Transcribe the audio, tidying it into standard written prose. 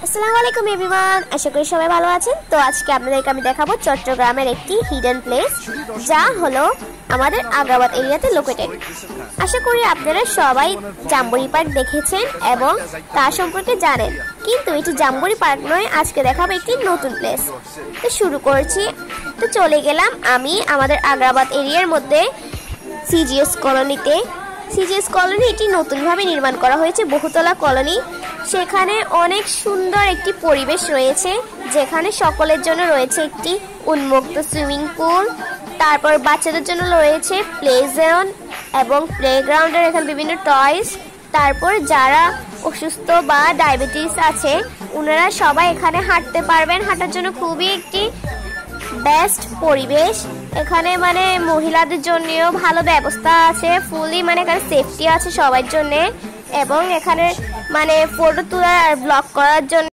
আসসালামু আলাইকুম এভরিওয়ান, আশা করি সবাই ভালো আছেন। তো আজকে আপনাদেরকে আমি দেখাবো চট্টগ্রামের একটি হিডেন প্লেস, যা হলো আমাদের আগ্রাবাদ এরিয়াতে লোকেটেড। আশা করি আপনারা সবাই জাম্বুরি পার্ক দেখেছেন এবং তার সম্পর্কে জানেন, কিন্তু এটি জাম্বুরি পার্ক নয়। আজকে দেখাবো একটি নতুন প্লেস। তো শুরু করছি। তো চলে গেলাম আমি আমাদের আগ্রাবাদ এরিয়ার মধ্যে সিজিএস কলোনিতে। সিজিএস কলোনি এটি নতুনভাবে নির্মাণ করা হয়েছে, বহুতলা কলোনি। সেখানে অনেক সুন্দর একটি পরিবেশ রয়েছে, যেখানে সকলের জন্য রয়েছে একটি উন্মুক্ত সুইমিং পুল, তারপর বাচ্চাদের জন্য রয়েছে প্লে জোন এবং প্লেগ্রাউন্ডের এখানে বিভিন্ন টয়স। তারপর যারা অসুস্থ বা ডায়াবেটিস আছে ওনারা সবাই এখানে হাঁটতে পারবেন। হাঁটার জন্য খুবই একটি বেস্ট পরিবেশ। এখানে মানে মহিলাদের জন্যও ভালো ব্যবস্থা আছে, ফুলি মানে এখানে সেফটি আছে সবার জন্য। এবং এখানে মানে ফটো তোলার আর ব্লগ করার জন্য